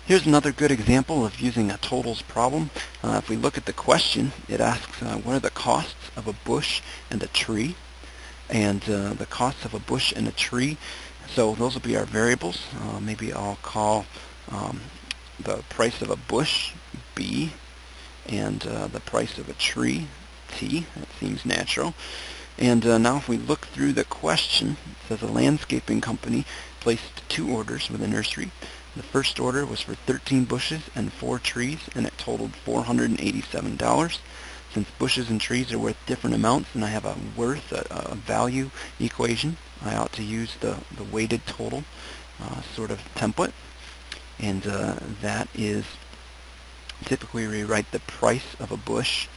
Here's another good example of using a totals problem. If we look at the question, it asks what are the costs of a bush and a tree, and the costs of a bush and a tree. So those will be our variables. Maybe I'll call the price of a bush B, and the price of a tree T. That seems natural. And now if we look through the question, it says a landscaping company placed 2 orders with a nursery. The first order was for 13 bushes and 4 trees, and it totaled $487. Since bushes and trees are worth different amounts and I have a worth, a value equation, I ought to use the weighted total sort of template. And that is typically we write the price of a bush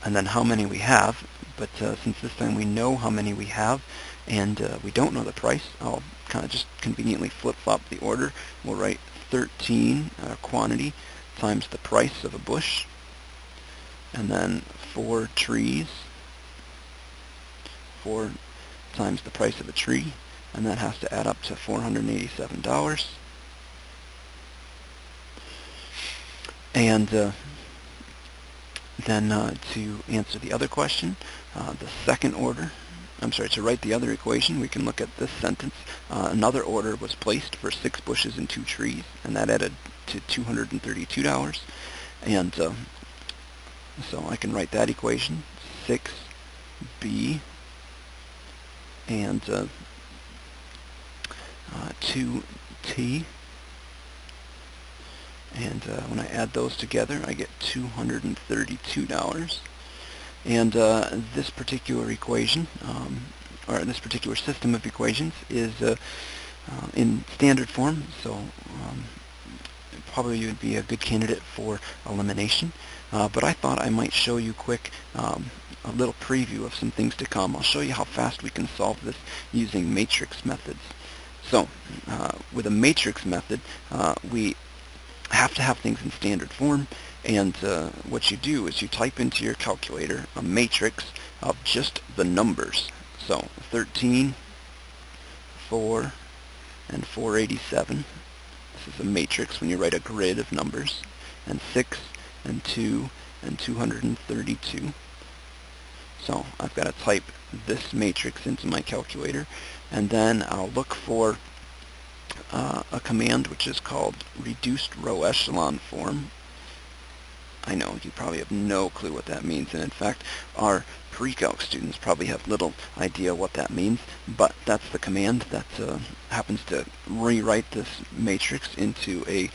and then how many we have. But since this time we know how many we have and we don't know the price, I'll kind of just conveniently flip-flop the order. We'll write 13 quantity times the price of a bush, and then 4 trees, 4 times the price of a tree, and that has to add up to $487. And then to answer the other question, the second order, to write the other equation, we can look at this sentence. Another order was placed for 6 bushes and 2 trees, and that added to $232. And so I can write that equation, 6b and 2t. And when I add those together, I get $232. And this particular equation, or this particular system of equations, is in standard form, so probably would be a good candidate for elimination. But I thought I might show you quick a little preview of some things to come. I'll show you how fast we can solve this using matrix methods. So with a matrix method, we have to have things in standard form, and what you do is you type into your calculator a matrix of just the numbers. So 13, 4, and 487. This is a matrix when you write a grid of numbers, and 6, and 2, and 232. So I've got to type this matrix into my calculator, and then I'll look for a command which is called reduced row echelon form. I know you probably have no clue what that means, and in fact our pre-calc students probably have little idea what that means, but that's the command that happens to rewrite this matrix into a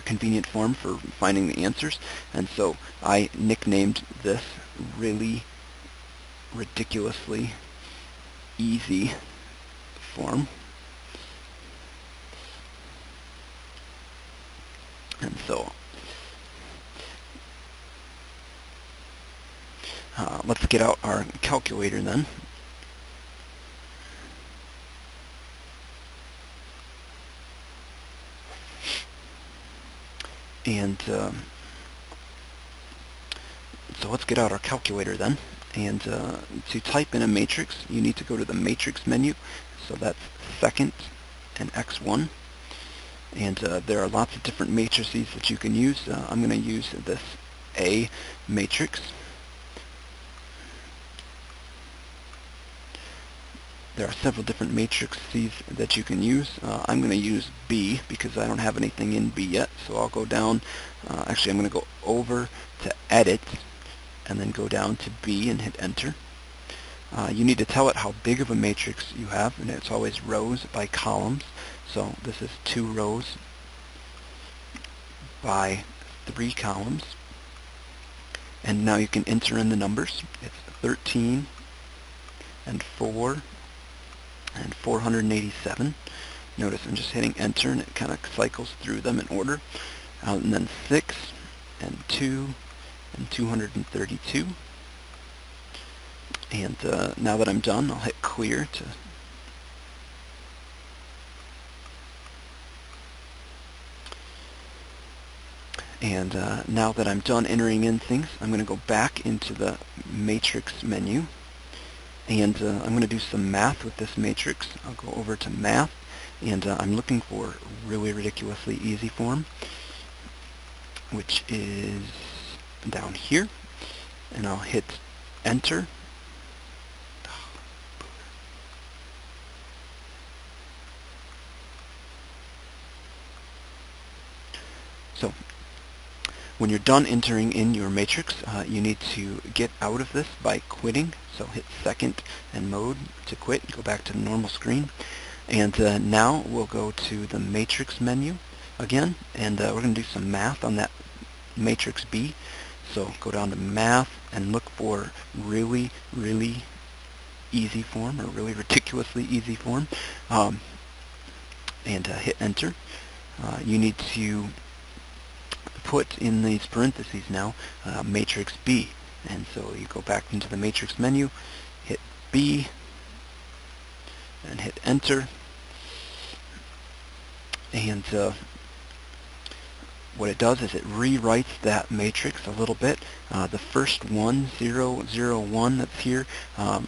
convenient form for finding the answers. And so I nicknamed this really ridiculously easy form. And so let's get out our calculator then. And so let's get out our calculator then. And to type in a matrix, you need to go to the matrix menu. So that's second and x1. And there are lots of different matrices that you can use. I'm going to use this A matrix. There are several different matrices that you can use. I'm going to use B because I don't have anything in B yet. So I'll go down, actually I'm going to go over to Edit and then go down to B and hit Enter. You need to tell it how big of a matrix you have, and it's always rows by columns. So this is 2 rows by 3 columns. And now you can enter in the numbers. It's 13 and 4 and 487. Notice I'm just hitting enter and it kind of cycles through them in order. And then 6 and 2 and 232. And now that I'm done, I'll hit clear to and now that I'm done entering in things, I'm going to go back into the matrix menu, and I'm going to do some math with this matrix. I'll go over to math, and I'm looking for really ridiculously easy form, which is down here, and I'll hit enter. So when you're done entering in your matrix, you need to get out of this by quitting. So hit second and mode to quit, go back to the normal screen. And now we'll go to the matrix menu again, and we're going to do some math on that matrix B. So go down to math and look for really, really easy form, or really ridiculously easy form, and hit enter. You need to put in these parentheses now matrix B, and so you go back into the matrix menu, hit B, and hit enter, and what it does is it rewrites that matrix a little bit. The first 1, 0, 0, 1 that's here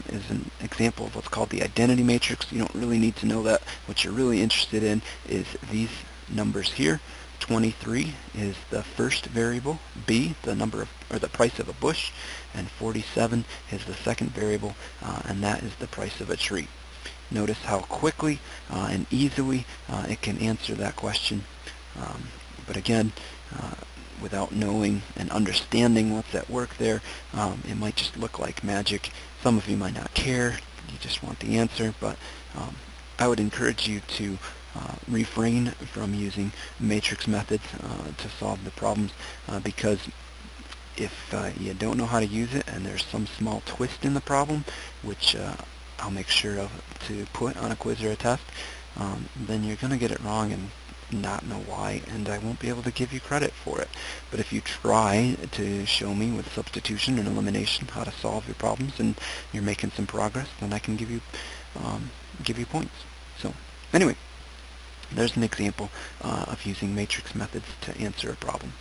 is an example of what's called the identity matrix. You don't really need to know that. What you're really interested in is these numbers here. 23 is the first variable, B, the number of, or the price of a bush, and 47 is the second variable, and that is the price of a tree. Notice how quickly and easily it can answer that question. But again, without knowing and understanding what's at work there, it might just look like magic. Some of you might not care, you just want the answer, but I would encourage you to refrain from using matrix methods to solve the problems, because if you don't know how to use it and there's some small twist in the problem, which I'll make sure to put on a quiz or a test, then you're going to get it wrong and not know why, and I won't be able to give you credit for it. But if you try to show me with substitution and elimination how to solve your problems and you're making some progress, then I can give you points. So anyway, there's an example of using matrix methods to answer a problem.